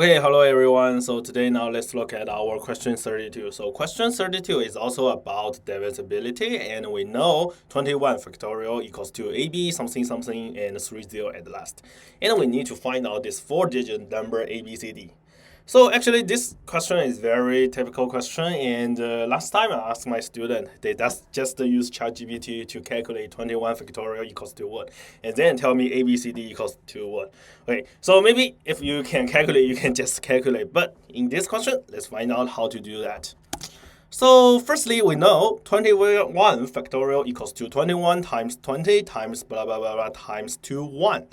Okay, hello everyone. So today now let's look at our question 32. So question 32 is also about divisibility, and we know 21 factorial equals to AB something something and 30 at last. And we need to find out this 4-digit number ABCD. So actually this question is very typical question, and last time I asked my student, they just use ChatGPT to calculate 21 factorial equals to what, and then tell me ABCD equals to what. Okay, so maybe if you can calculate, you can just calculate, but in this question, let's find out how to do that. So firstly, we know 21 factorial equals to 21 times 20 times blah blah blah, blah times 2, 1.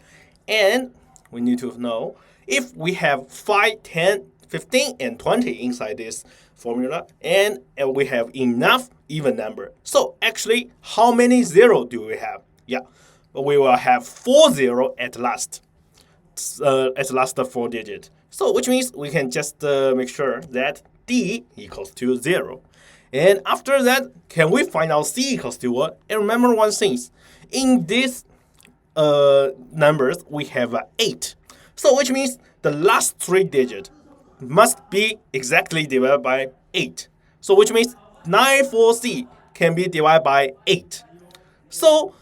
And we need to know if we have 5, 10, 15, and 20 inside this formula, and we have enough even number. So actually, how many zeros do we have? Yeah, we will have 4 zeros at last. At last 4 digit. So which means we can just make sure that D equals to 0. And after that, can we find out C equals to what? And remember one thing, in these numbers, we have 8. So which means the last 3 digits must be exactly divided by 8. So which means 94C can be divided by 8. So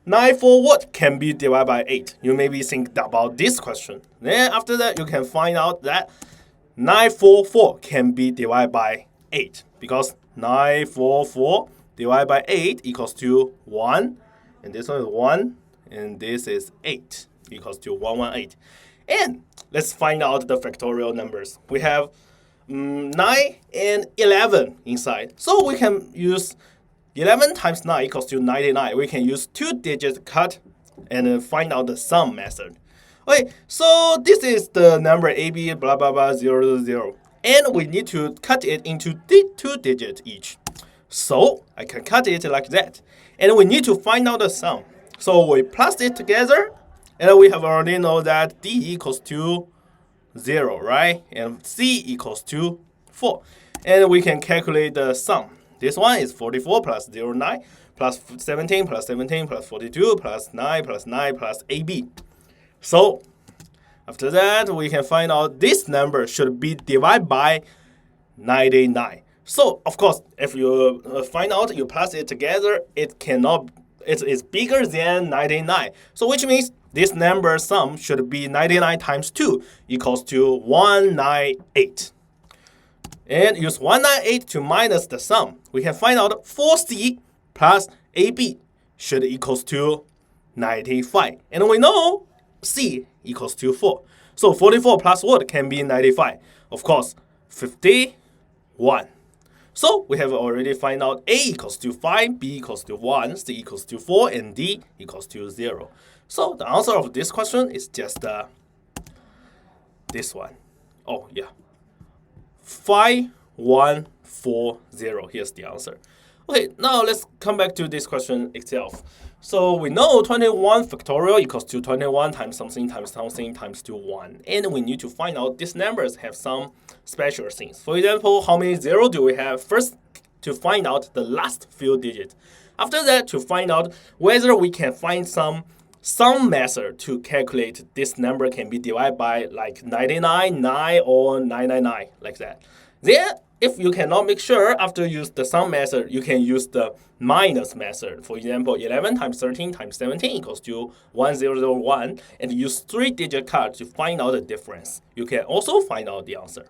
94 what can be divided by 8? You maybe think about this question. Then after that, you can find out that 944 can be divided by 8. Because 944 divided by 8 equals to 1. And this one is 1. And this is 8 equals to 118. And let's find out the factorial numbers. We have 9 and 11 inside. So we can use 11 times 9 equals to 99. We can use 2-digit cut and find out the sum method. Okay, so this is the number AB blah blah blah 0 0. And we need to cut it into 2 digits each. So I can cut it like that. And we need to find out the sum. So we plus it together. And we have already know that D equals to 0, right? And C equals to 4. And we can calculate the sum. This one is 44 plus 09 plus 17 plus 17 plus 42 plus 9 plus 9 plus AB. So after that, we can find out this number should be divided by 99. So of course, if you find out, you plus it together, it is bigger than 99. So which means this number sum should be 99 times 2 equals to 198. And use 198 to minus the sum. We can find out 4C plus AB should equals to 95. And we know C equals to 4. So 44 plus what can be 95? Of course, 51. So we have already find out A equals to 5, B equals to 1, C equals to 4, and D equals to 0. So the answer of this question is just this one. Oh yeah, 5140. Here's the answer. Okay, now let's come back to this question itself. So we know 21 factorial equals to 21 times something times something times 2, 1. And we need to find out these numbers have some special things. For example, how many zeros do we have? First, to find out the last few digits. After that, to find out whether we can find some method to calculate this number can be divided by like 99, 9, or 999, like that. Then, if you cannot make sure after use the sum method, you can use the minus method. For example, 11 times 13 times 17 equals to 1001, and use 3-digit cut to find out the difference. You can also find out the answer.